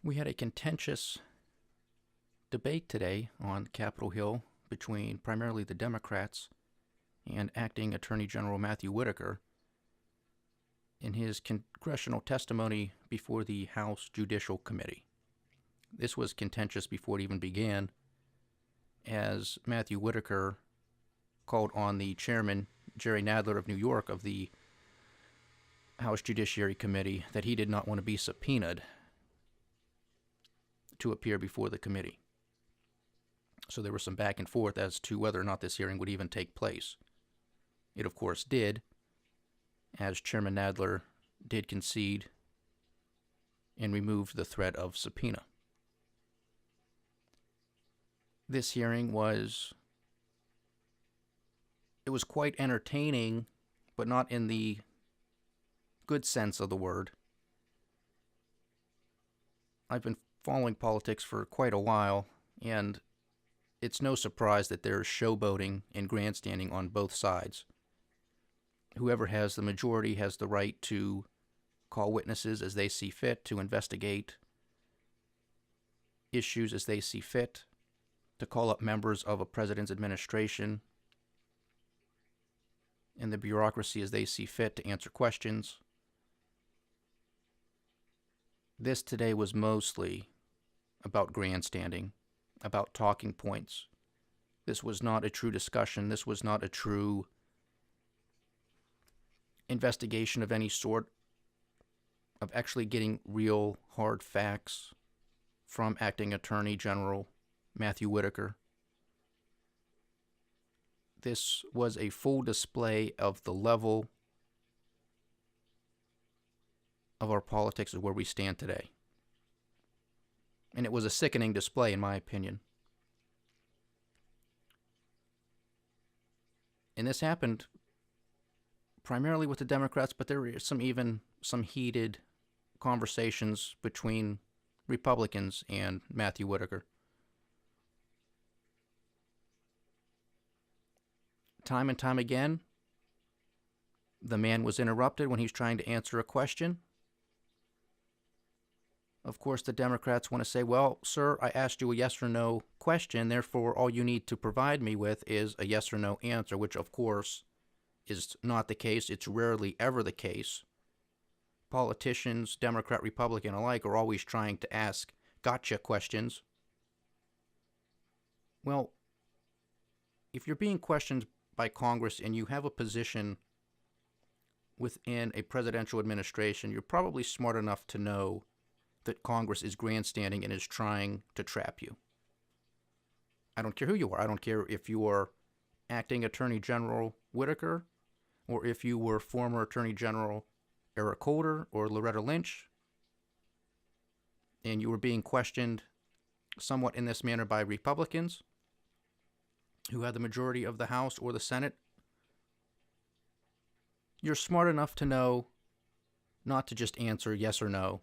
We had a contentious debate today on Capitol Hill between primarily the Democrats and Acting Attorney General Matthew Whitaker in his congressional testimony before the House Judicial Committee. This was contentious before it even began, as Matthew Whitaker called on the chairman, Jerry Nadler of New York, of the House Judiciary Committee, that he did not want to be subpoenaed to appear before the committee. So there was some back and forth as to whether or not this hearing would even take place. It, of course, did, as Chairman Nadler did concede and removed the threat of subpoena. This hearing was quite entertaining, but not in the good sense of the word. I've been following politics for quite a while, and it's no surprise that there's showboating and grandstanding on both sides. Whoever has the majority has the right to call witnesses as they see fit, to investigate issues as they see fit, to call up members of a president's administration and the bureaucracy as they see fit to answer questions. This today was mostly about grandstanding, about talking points. This was not a true discussion. This was not a true investigation of any sort, of actually getting real hard facts from Acting Attorney General Matthew Whitaker. This was a full display of the level of our politics and where we stand today. And it was a sickening display, in my opinion. And this happened primarily with the Democrats, but there were some heated conversations between Republicans and Matthew Whitaker. Time and time again, the man was interrupted when he's trying to answer a question. Of course, the Democrats want to say, well, sir, I asked you a yes or no question, therefore all you need to provide me with is a yes or no answer, which of course is not the case. It's rarely ever the case. Politicians, Democrat, Republican alike, are always trying to ask gotcha questions. Well, if you're being questioned by Congress and you have a position within a presidential administration, you're probably smart enough to know that Congress is grandstanding and is trying to trap you. I don't care who you are. I don't care if you are Acting Attorney General Whitaker or if you were former Attorney General Eric Holder or Loretta Lynch and you were being questioned somewhat in this manner by Republicans who had the majority of the House or the Senate. You're smart enough to know not to just answer yes or no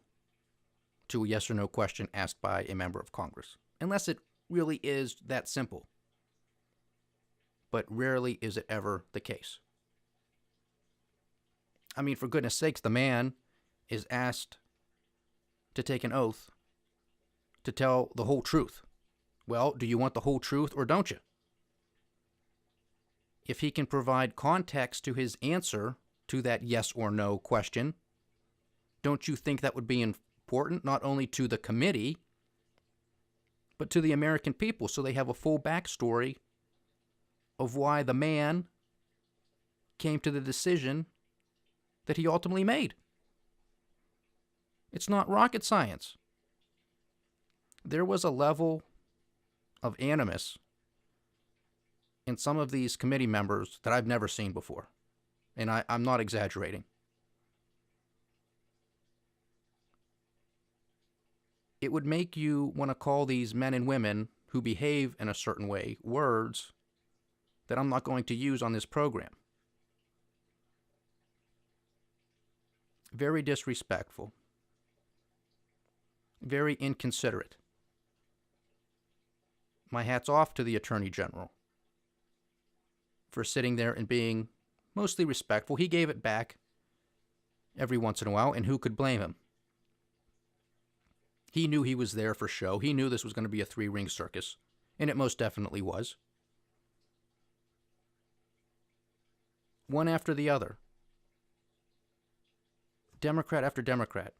to a yes or no question asked by a member of Congress, unless it really is that simple. But rarely is it ever the case. I mean, for goodness sakes, the man is asked to take an oath to tell the whole truth. Well, do you want the whole truth or don't you? If he can provide context to his answer to that yes or no question, don't you think that would be important not only to the committee, but to the American people, so they have a full backstory of why the man came to the decision that he ultimately made? It's not rocket science. There was a level of animus in some of these committee members that I've never seen before. And I'm not exaggerating. It would make you want to call these men and women who behave in a certain way words that I'm not going to use on this program. Very disrespectful. Very inconsiderate. My hat's off to the Attorney General for sitting there and being mostly respectful. He gave it back every once in a while, and who could blame him? He knew he was there for show. He knew this was going to be a three-ring circus, and it most definitely was. One after the other. Democrat after Democrat.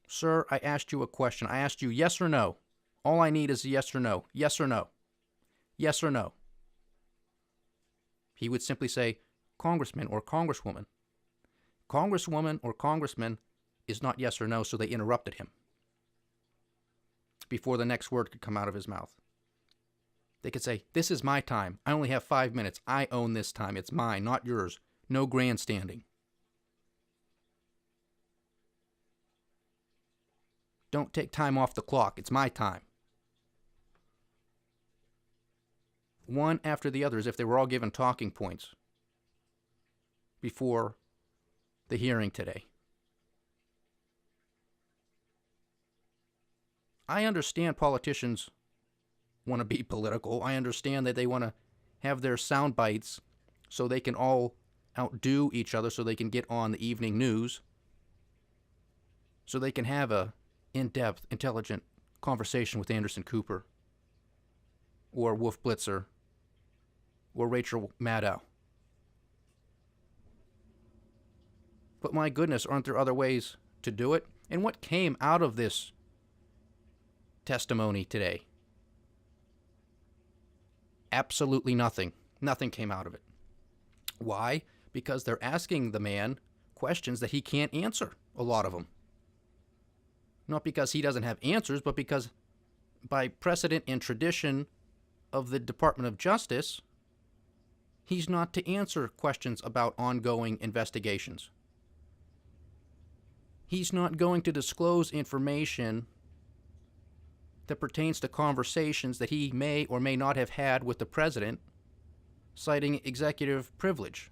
Sir, I asked you a question. I asked you yes or no. All I need is a yes or no. Yes or no. Yes or no. He would simply say, Congressman or Congresswoman. Congresswoman or Congressman is not yes or no, so they interrupted him before the next word could come out of his mouth. They could say, this is my time. I only have 5 minutes. I own this time. It's mine, not yours. No grandstanding. Don't take time off the clock. It's my time. One after the other, as if they were all given talking points before the hearing today. I understand politicians want to be political. I understand that they want to have their sound bites so they can all outdo each other, so they can get on the evening news, so they can have a in-depth, intelligent conversation with Anderson Cooper or Wolf Blitzer or Rachel Maddow. But my goodness, aren't there other ways to do it? And what came out of this testimony today? Absolutely nothing. Nothing came out of it. Why? Because they're asking the man questions that he can't answer, a lot of them. Not because he doesn't have answers, but because by precedent and tradition of the Department of Justice, he's not to answer questions about ongoing investigations. He's not going to disclose information that pertains to conversations that he may or may not have had with the president, citing executive privilege,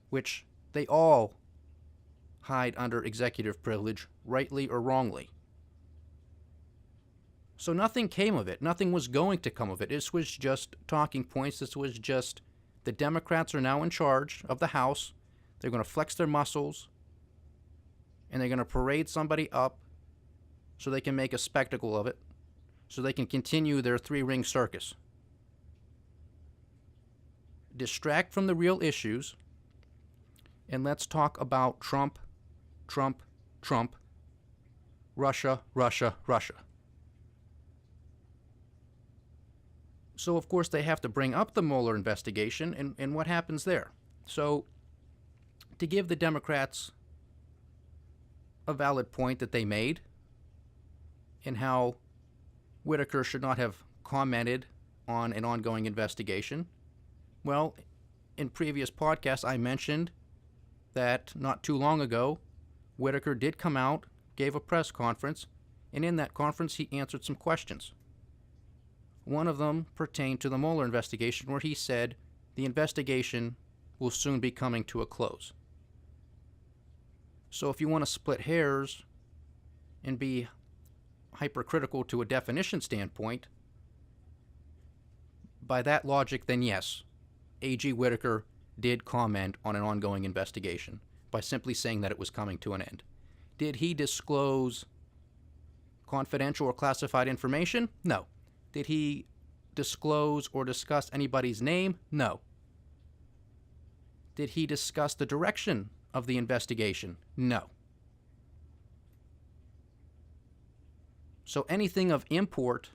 which they all hide under executive privilege, rightly or wrongly. So nothing came of it. Nothing was going to come of it. This was just talking points. This was just the Democrats are now in charge of the House. They're going to flex their muscles, and they're going to parade somebody up so they can make a spectacle of it, so they can continue their three-ring circus. Distract from the real issues, and let's talk about Trump, Trump, Trump, Russia, Russia, Russia. So, of course, they have to bring up the Mueller investigation and what happens there. So, to give the Democrats a valid point that they made and how Whitaker should not have commented on an ongoing investigation. Well, in previous podcasts, I mentioned that not too long ago, Whitaker did come out, gave a press conference, and in that conference, he answered some questions. One of them pertained to the Mueller investigation, where he said the investigation will soon be coming to a close. So if you want to split hairs and be hypercritical to a definition standpoint, by that logic, then yes, A.G. Whitaker did comment on an ongoing investigation by simply saying that it was coming to an end. Did he disclose confidential or classified information? No. Did he disclose or discuss anybody's name? No. Did he discuss the direction of the investigation? No. So anything of import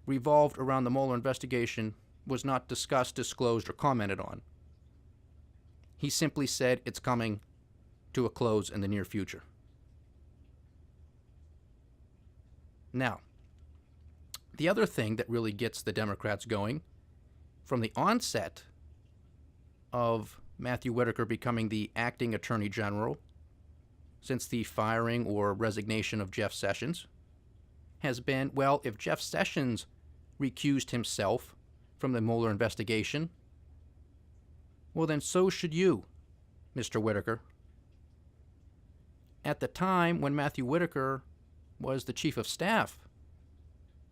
revolved around the Mueller investigation was not discussed, disclosed, or commented on. He simply said it's coming to a close in the near future. Now, the other thing that really gets the Democrats going from the onset of Matthew Whitaker becoming the acting Attorney General since the firing or resignation of Jeff Sessions has been, well, if Jeff Sessions recused himself from the Mueller investigation, well, then so should you, Mr. Whitaker. At the time when Matthew Whitaker was the chief of staff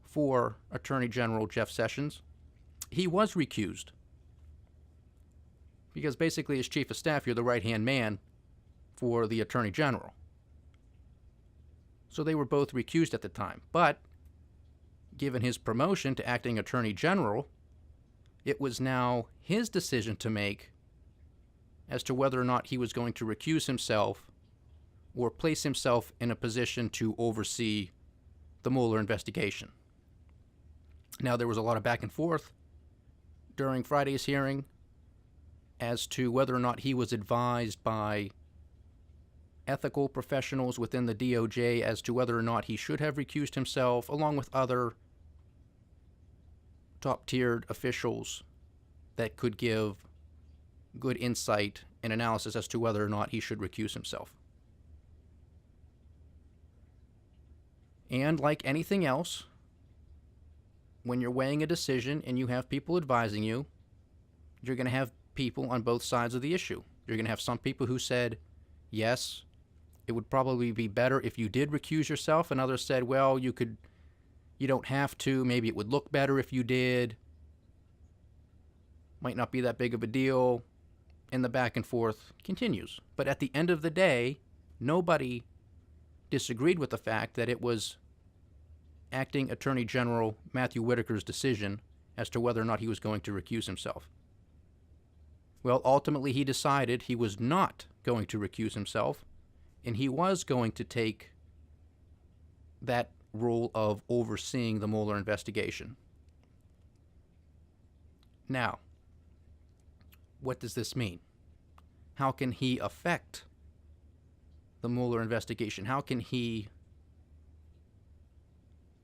for Attorney General Jeff Sessions, he was recused. Because basically, as chief of staff, you're the right-hand man for the Attorney General. So they were both recused at the time. But given his promotion to acting attorney general, it was now his decision to make as to whether or not he was going to recuse himself or place himself in a position to oversee the Mueller investigation. Now, there was a lot of back and forth during Friday's hearing as to whether or not he was advised by ethical professionals within the DOJ as to whether or not he should have recused himself, along with other top-tiered officials that could give good insight and analysis as to whether or not he should recuse himself. And like anything else, when you're weighing a decision and you have people advising you, you're going to have people on both sides of the issue. You're going to have some people who said, yes, it would probably be better if you did recuse yourself, and others said, well, you don't have to, maybe it would look better if you did, might not be that big of a deal, and the back and forth continues. But at the end of the day, nobody disagreed with the fact that it was Acting Attorney General Matthew Whitaker's decision as to whether or not he was going to recuse himself. Well, ultimately he decided he was not going to recuse himself, and he was going to take that role of overseeing the Mueller investigation. Now, what does this mean? How can he affect the Mueller investigation? How can he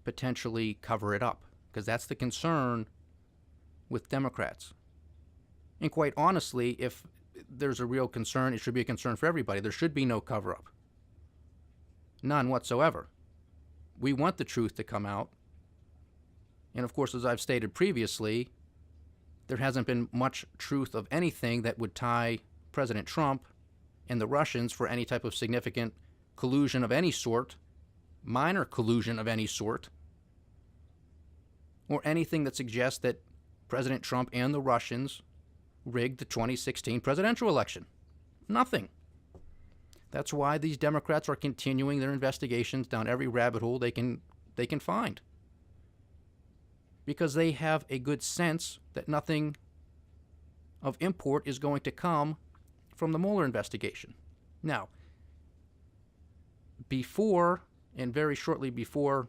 potentially cover it up? Because that's the concern with Democrats. And quite honestly, if there's a real concern, it should be a concern for everybody. There should be no cover-up. None whatsoever. We want the truth to come out. And of course, as I've stated previously, there hasn't been much truth of anything that would tie President Trump and the Russians for any type of significant collusion of any sort, minor collusion of any sort, or anything that suggests that President Trump and the Russians rigged the 2016 presidential election. Nothing. That's why these Democrats are continuing their investigations down every rabbit hole they can find. Because they have a good sense that nothing of import is going to come from the Mueller investigation. Now, before, and very shortly before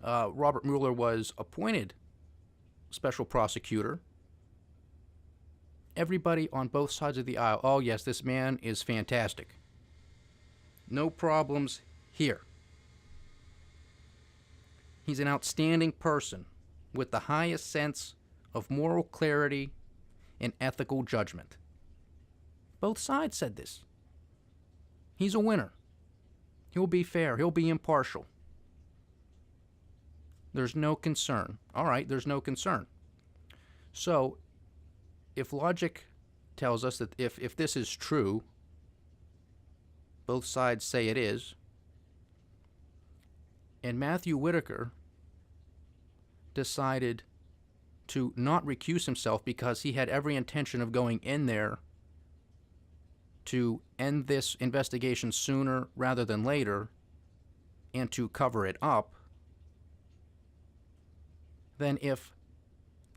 Robert Mueller was appointed special prosecutor, everybody on both sides of the aisle, oh yes, this man is fantastic. No problems here. He's an outstanding person with the highest sense of moral clarity and ethical judgment. Both sides said this. He's a winner. He'll be fair. He'll be impartial. There's no concern. All right, there's no concern. So, if logic tells us that if this is true, both sides say it is, and Matthew Whitaker decided to not recuse himself because he had every intention of going in there to end this investigation sooner rather than later and to cover it up, then if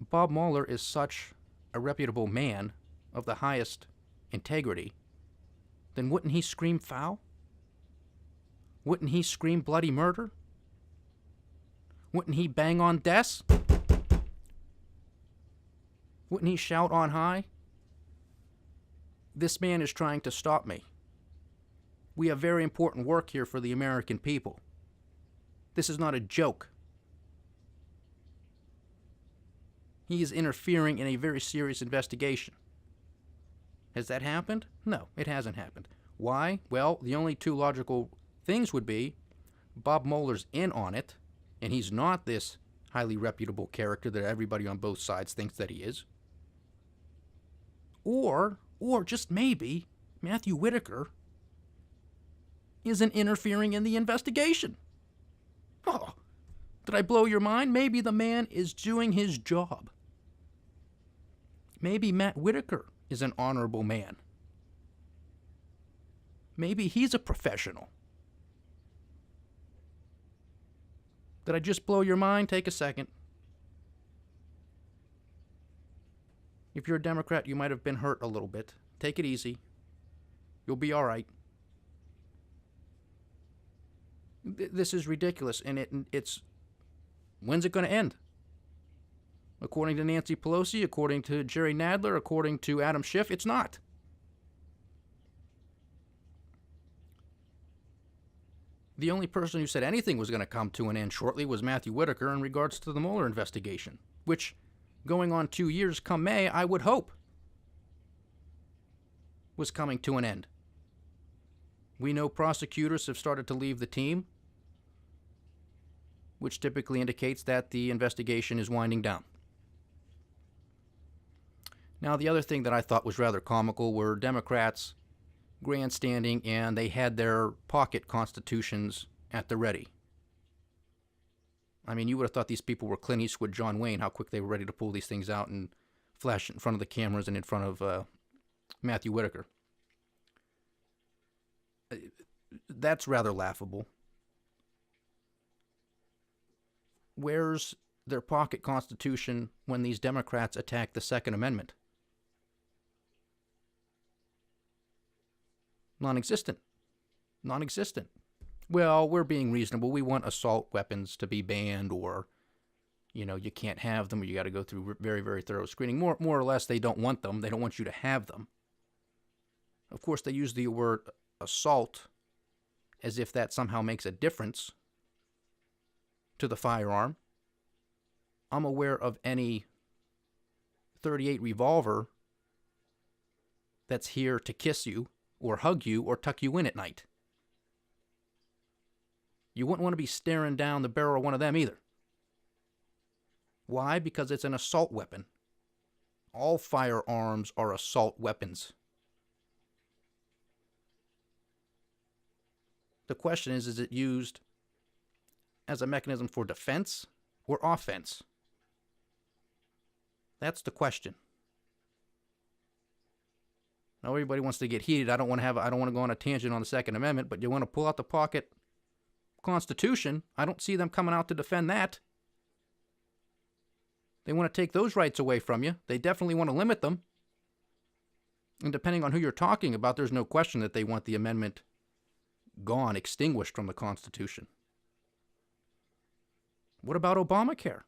Bob Mueller is such a reputable man of the highest integrity, then wouldn't he scream foul? Wouldn't he scream bloody murder? Wouldn't he bang on desks? Wouldn't he shout on high? This man is trying to stop me. We have very important work here for the American people. This is not a joke. He is interfering in a very serious investigation. Has that happened? No, it hasn't happened. Why? Well, the only two logical things would be Bob Mueller's in on it, and he's not this highly reputable character that everybody on both sides thinks that he is. Or just maybe, Matthew Whitaker isn't interfering in the investigation. Oh, did I blow your mind? Maybe the man is doing his job. Maybe Matt Whitaker is an honorable man. Maybe he's a professional. Did I just blow your mind? Take a second. If you're a Democrat, you might have been hurt a little bit. Take it easy. You'll be all right. This is ridiculous, and it's... When's it going to end? According to Nancy Pelosi, according to Jerry Nadler, according to Adam Schiff, it's not. The only person who said anything was going to come to an end shortly was Matthew Whitaker in regards to the Mueller investigation, which, going on 2 years come May, I would hope was coming to an end. We know prosecutors have started to leave the team, which typically indicates that the investigation is winding down. Now, the other thing that I thought was rather comical were Democrats grandstanding, and they had their pocket constitutions at the ready. I mean, you would have thought these people were Clint Eastwood, John Wayne, how quick they were ready to pull these things out and flash in front of the cameras and in front of Matthew Whitaker. That's rather laughable. Where's their pocket constitution when these Democrats attack the Second Amendment? Non-existent. Non-existent. Well, we're being reasonable. We want assault weapons to be banned, or, you can't have them, or you got to go through very, very thorough screening. More or less, they don't want them. They don't want you to have them. Of course, they use the word assault as if that somehow makes a difference to the firearm. I'm aware of any .38 revolver that's here to kiss you or hug you or tuck you in at night. You wouldn't want to be staring down the barrel of one of them either. Why? Because it's an assault weapon. All firearms are assault weapons. The question is it used as a mechanism for defense or offense? That's the question. Now everybody wants to get heated. I don't want to go on a tangent on the Second Amendment, but you want to pull out the pocket Constitution. I don't see them coming out to defend that. They want to take those rights away from you. They definitely want to limit them. And depending on who you're talking about, there's no question that they want the amendment gone, extinguished from the Constitution. What about Obamacare?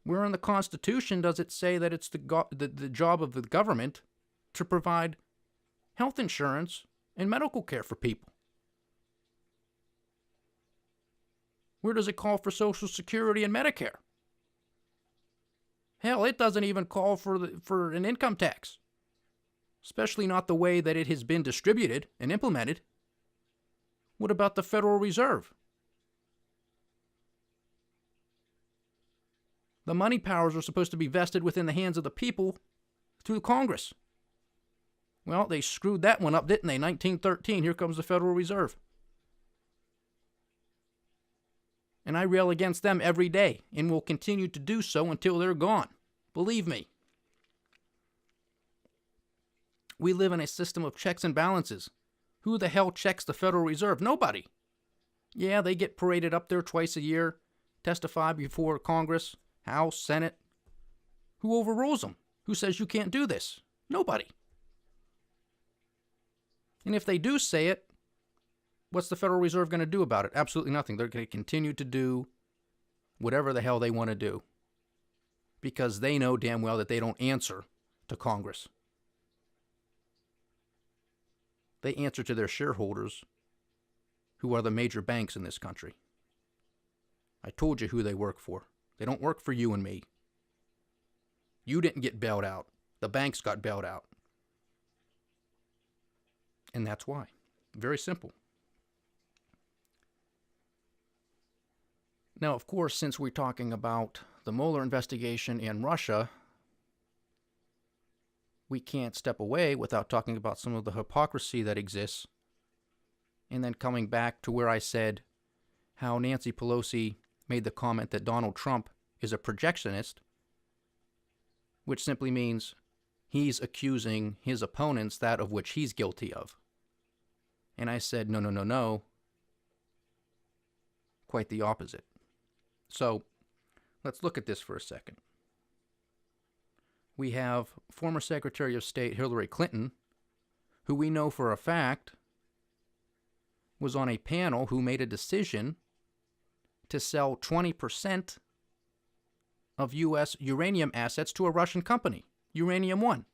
Where in the Constitution does it say that it's the job of the government to provide health insurance and medical care for people? Where does it call for Social Security and Medicare? Hell, it doesn't even call for an income tax, especially not the way that it has been distributed and implemented. What about the Federal Reserve? The money powers are supposed to be vested within the hands of the people through Congress. Well, they screwed that one up, didn't they? 1913, here comes the Federal Reserve. And I rail against them every day, and will continue to do so until they're gone. Believe me. We live in a system of checks and balances. Who the hell checks the Federal Reserve? Nobody. Yeah, they get paraded up there twice a year, testify before Congress, House, Senate. Who overrules them? Who says you can't do this? Nobody. And if they do say it, what's the Federal Reserve going to do about it? Absolutely nothing. They're going to continue to do whatever the hell they want to do, because they know damn well that they don't answer to Congress. They answer to their shareholders, who are the major banks in this country. I told you who they work for. They don't work for you and me. You didn't get bailed out. The banks got bailed out. And that's why. Very simple. Now, of course, since we're talking about the Mueller investigation and Russia, we can't step away without talking about some of the hypocrisy that exists, and then coming back to where I said how Nancy Pelosi made the comment that Donald Trump is a projectionist, which simply means he's accusing his opponents that of which he's guilty of. And I said, no. Quite the opposite. So let's look at this for a second. We have former Secretary of State Hillary Clinton, who we know for a fact was on a panel who made a decision to sell 20% of U.S. uranium assets to a Russian company, Uranium One.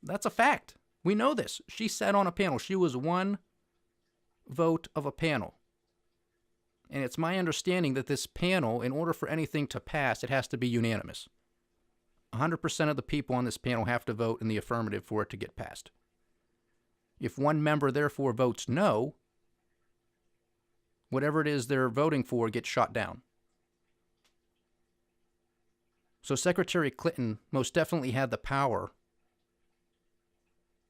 That's a fact. We know this. She sat on a panel. She was one vote of a panel. And it's my understanding that this panel, in order for anything to pass, it has to be unanimous. 100% of the people on this panel have to vote in the affirmative for it to get passed. If one member therefore votes no, whatever it is they're voting for gets shot down. So Secretary Clinton most definitely had the power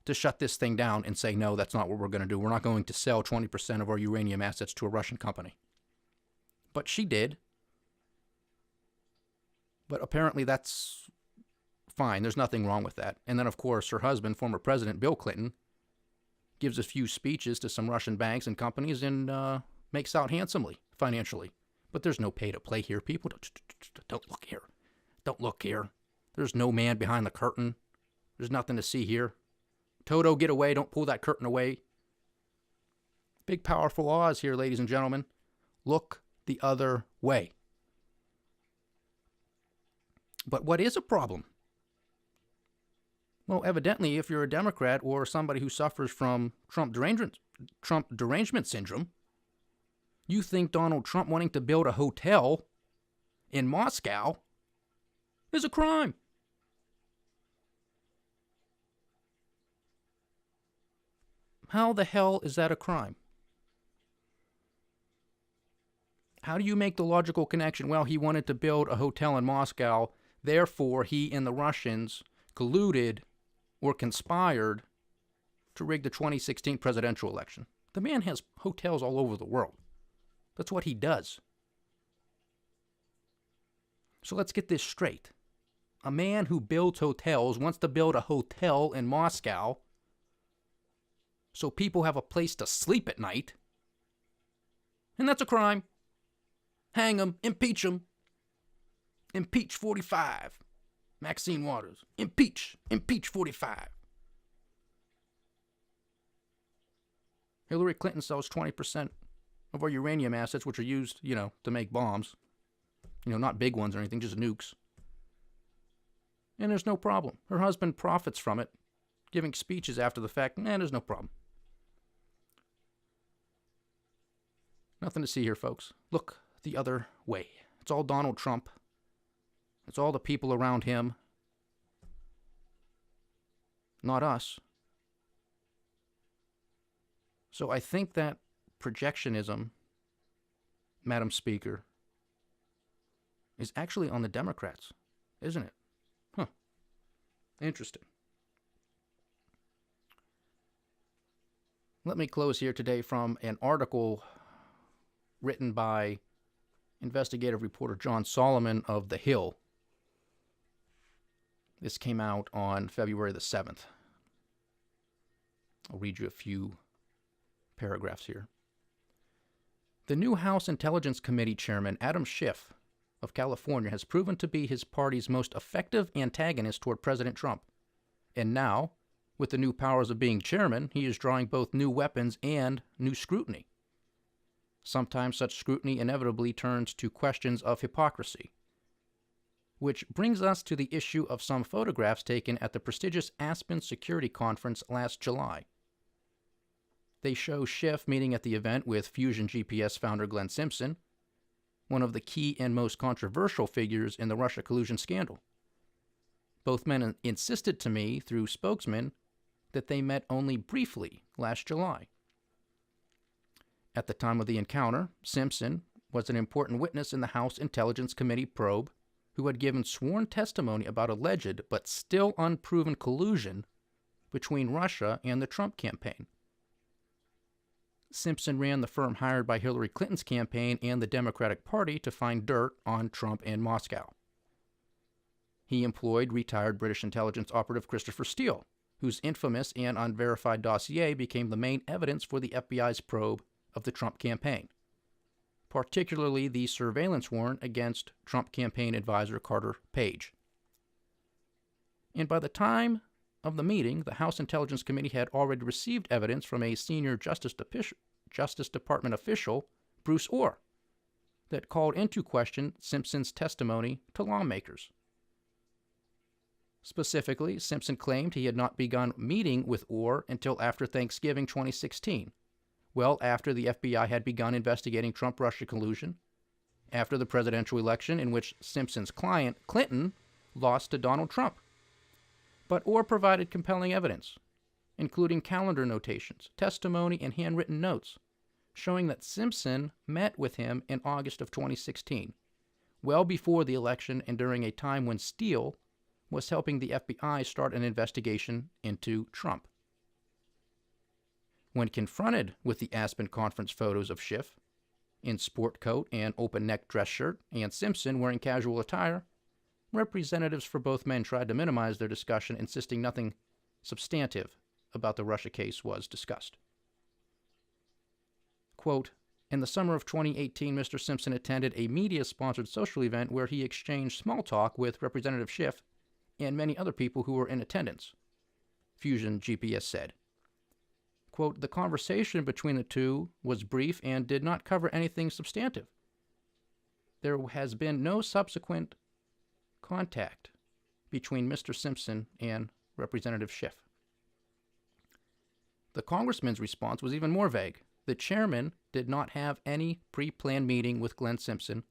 to shut this thing down and say, no, that's not what we're going to do. We're not going to sell 20% of our uranium assets to a Russian company. But she did. But apparently that's fine. There's nothing wrong with that. And then, of course, her husband, former President Bill Clinton, gives a few speeches to some Russian banks and companies and makes out handsomely financially. But there's no pay to play here, people. Don't look here. Don't look here. There's no man behind the curtain. There's nothing to see here. Toto, get away. Don't pull that curtain away. Big, powerful laws here, ladies and gentlemen. Look the other way. But what is a problem? Well, evidently, if you're a Democrat or somebody who suffers from Trump derangement syndrome, you think Donald Trump wanting to build a hotel in Moscow is a crime. How the hell is that a crime? How do you make the logical connection? Well, he wanted to build a hotel in Moscow, therefore he and the Russians colluded or conspired to rig the 2016 presidential election. The man has hotels all over the world. That's what he does. So let's get this straight. A man who builds hotels wants to build a hotel in Moscow so people have a place to sleep at night. And that's a crime. Hang him. Impeach him. Impeach 45. Maxine Waters. Impeach. Impeach 45. Hillary Clinton sells 20% of our uranium assets, which are used, to make bombs. Not big ones or anything, just nukes. And there's no problem. Her husband profits from it, giving speeches after the fact, and there's no problem. Nothing to see here, folks. Look the other way. It's all Donald Trump. It's all the people around him. Not us. So I think that projectionism, Madam Speaker, is actually on the Democrats, isn't it? Huh. Interesting. Let me close here today from an article written by investigative reporter John Solomon of The Hill. This came out on February the 7th. I'll read you a few paragraphs here. The new House Intelligence Committee Chairman Adam Schiff of California has proven to be his party's most effective antagonist toward President Trump. And now, with the new powers of being chairman, he is drawing both new weapons and new scrutiny. Sometimes such scrutiny inevitably turns to questions of hypocrisy. Which brings us to the issue of some photographs taken at the prestigious Aspen Security Conference last July. They show Schiff meeting at the event with Fusion GPS founder Glenn Simpson, one of the key and most controversial figures in the Russia collusion scandal. Both men insisted to me, through spokesmen, that they met only briefly last July. At the time of the encounter, Simpson was an important witness in the House Intelligence Committee probe who had given sworn testimony about alleged but still unproven collusion between Russia and the Trump campaign. Simpson ran the firm hired by Hillary Clinton's campaign and the Democratic Party to find dirt on Trump and Moscow. He employed retired British intelligence operative Christopher Steele, whose infamous and unverified dossier became the main evidence for the FBI's probe of the Trump campaign. particularly the surveillance warrant against Trump campaign advisor Carter Page. And by the time of the meeting, the House Intelligence Committee had already received evidence from a senior Justice Department official, Bruce Orr, that called into question Simpson's testimony to lawmakers. Specifically, Simpson claimed he had not begun meeting with Orr until after Thanksgiving 2016, well after the FBI had begun investigating Trump-Russia collusion, after the presidential election in which Simpson's client, Clinton, lost to Donald Trump. But Orr provided compelling evidence, including calendar notations, testimony, and handwritten notes, showing that Simpson met with him in August of 2016, well before the election and during a time when Steele was helping the FBI start an investigation into Trump. When confronted with the Aspen conference photos of Schiff in sport coat and open-neck dress shirt and Simpson wearing casual attire, representatives for both men tried to minimize their discussion, insisting nothing substantive about the Russia case was discussed. Quote, in the summer of 2018, Mr. Simpson attended a media-sponsored social event where he exchanged small talk with Representative Schiff and many other people who were in attendance, Fusion GPS said. Quote, the conversation between the two was brief and did not cover anything substantive. There has been no subsequent contact between Mr. Simpson and Representative Schiff. The congressman's response was even more vague. The chairman did not have any pre-planned meeting with Glenn Simpson,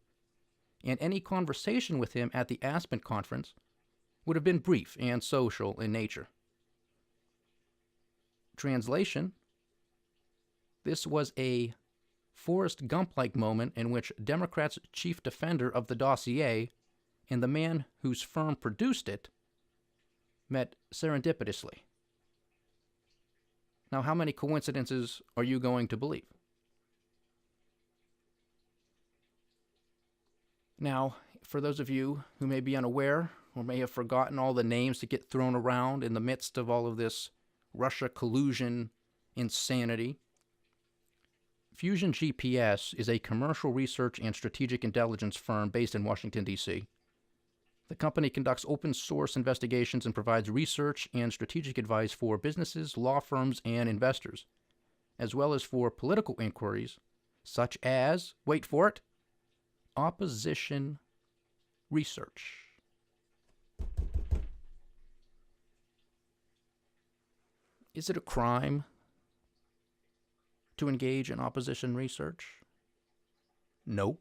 and any conversation with him at the Aspen conference would have been brief and social in nature. Translation: this was a Forrest Gump-like moment in which Democrats' chief defender of the dossier and the man whose firm produced it met serendipitously. Now, how many coincidences are you going to believe? Now, for those of you who may be unaware or may have forgotten all the names that get thrown around in the midst of all of this Russia collusion insanity, Fusion GPS is a commercial research and strategic intelligence firm based in Washington, D.C. The company conducts open-source investigations and provides research and strategic advice for businesses, law firms, and investors, as well as for political inquiries, such as, wait for it, opposition research. Is it a crime to engage in opposition research? Nope.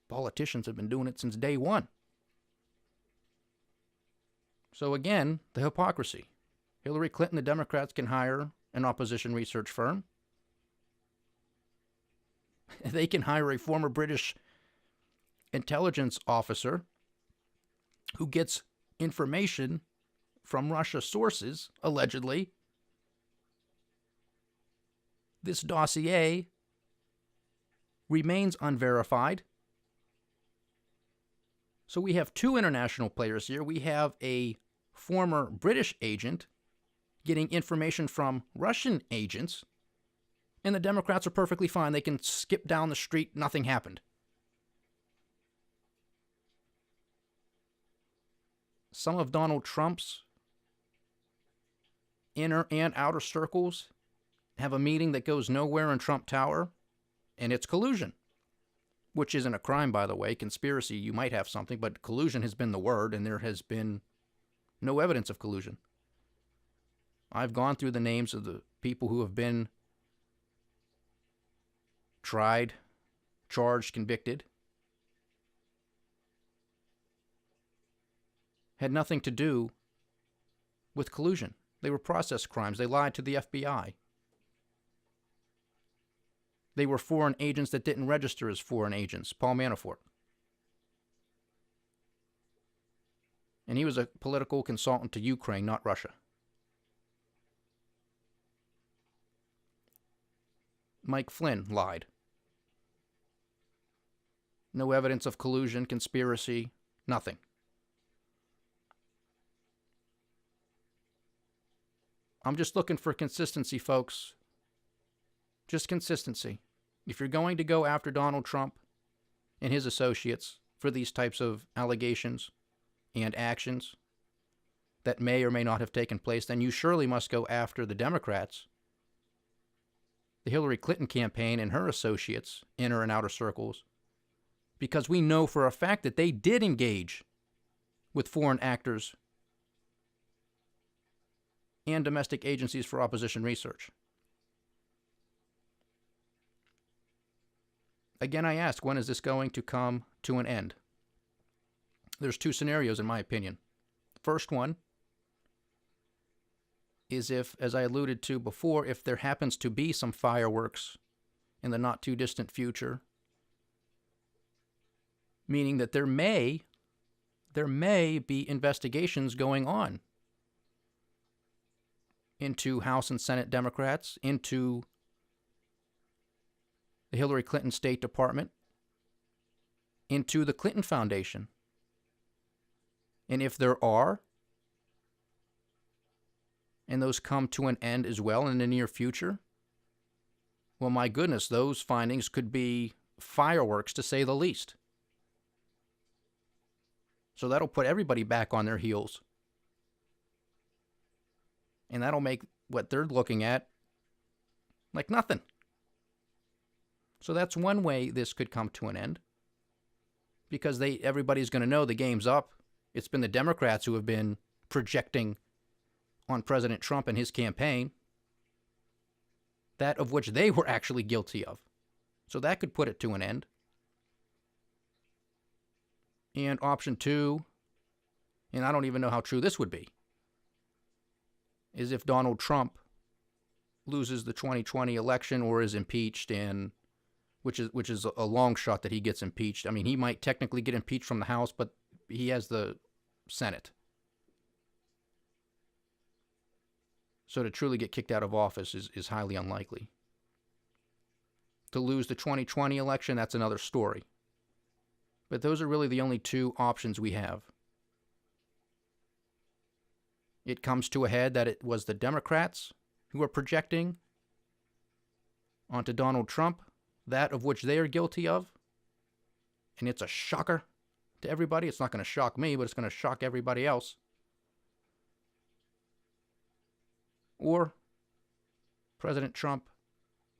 Politicians have been doing it since day one. So again, the hypocrisy. Hillary Clinton, the Democrats can hire an opposition research firm. They can hire a former British intelligence officer who gets information from Russia sources, allegedly. This dossier remains unverified. So we have two international players here. We have a former British agent getting information from Russian agents, and the Democrats are perfectly fine. They can skip down the street. Nothing happened. Some of Donald Trump's inner and outer circles have a meeting that goes nowhere in Trump Tower, and it's collusion. Which isn't a crime, by the way. Conspiracy, you might have something, but collusion has been the word, and there has been no evidence of collusion. I've gone through the names of the people who have been tried, charged, convicted. Had nothing to do with collusion. They were process crimes. They lied to the FBI. They were foreign agents that didn't register as foreign agents. Paul Manafort. And he was a political consultant to Ukraine, not Russia. Mike Flynn lied. No evidence of collusion, conspiracy, nothing. I'm just looking for consistency, folks. Just consistency. If you're going to go after Donald Trump and his associates for these types of allegations and actions that may or may not have taken place, then you surely must go after the Democrats, the Hillary Clinton campaign and her associates, inner and outer circles, because we know for a fact that they did engage with foreign actors and domestic agencies for opposition research. Again, I ask, when is this going to come to an end? There's two scenarios, in my opinion. The first one is if, as I alluded to before, if there happens to be some fireworks in the not-too-distant future, meaning that there may be investigations going on into House and Senate Democrats, into the Hillary Clinton State Department, into the Clinton Foundation. And if there are, and those come to an end as well in the near future, well, my goodness, those findings could be fireworks, to say the least. So that'll put everybody back on their heels. And that'll make what they're looking at like nothing. So that's one way this could come to an end, because everybody's going to know the game's up. It's been the Democrats who have been projecting on President Trump and his campaign that of which they were actually guilty of. So that could put it to an end. And option two, and I don't even know how true this would be, is if Donald Trump loses the 2020 election or is impeached, and which is a long shot that he gets impeached. I mean, he might technically get impeached from the House, but he has the Senate. So to truly get kicked out of office is highly unlikely. To lose the 2020 election, that's another story. But those are really the only two options we have. It comes to a head that it was the Democrats who are projecting onto Donald Trump that of which they are guilty of, and it's a shocker to everybody. It's not going to shock me, but it's going to shock everybody else. Or President Trump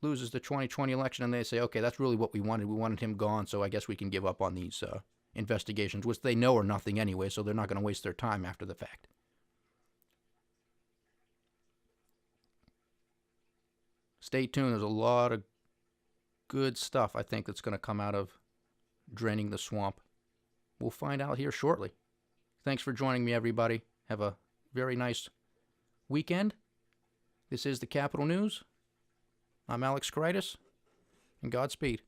loses the 2020 election and they say, okay, that's really what we wanted. We wanted him gone, so I guess we can give up on these investigations, which they know are nothing anyway, so they're not going to waste their time after the fact. Stay tuned. There's a lot of good stuff, I think, that's going to come out of draining the swamp. We'll find out here shortly. Thanks for joining me, everybody. Have a very nice weekend. This is the Capital News. I'm Alex Kreitis, and Godspeed.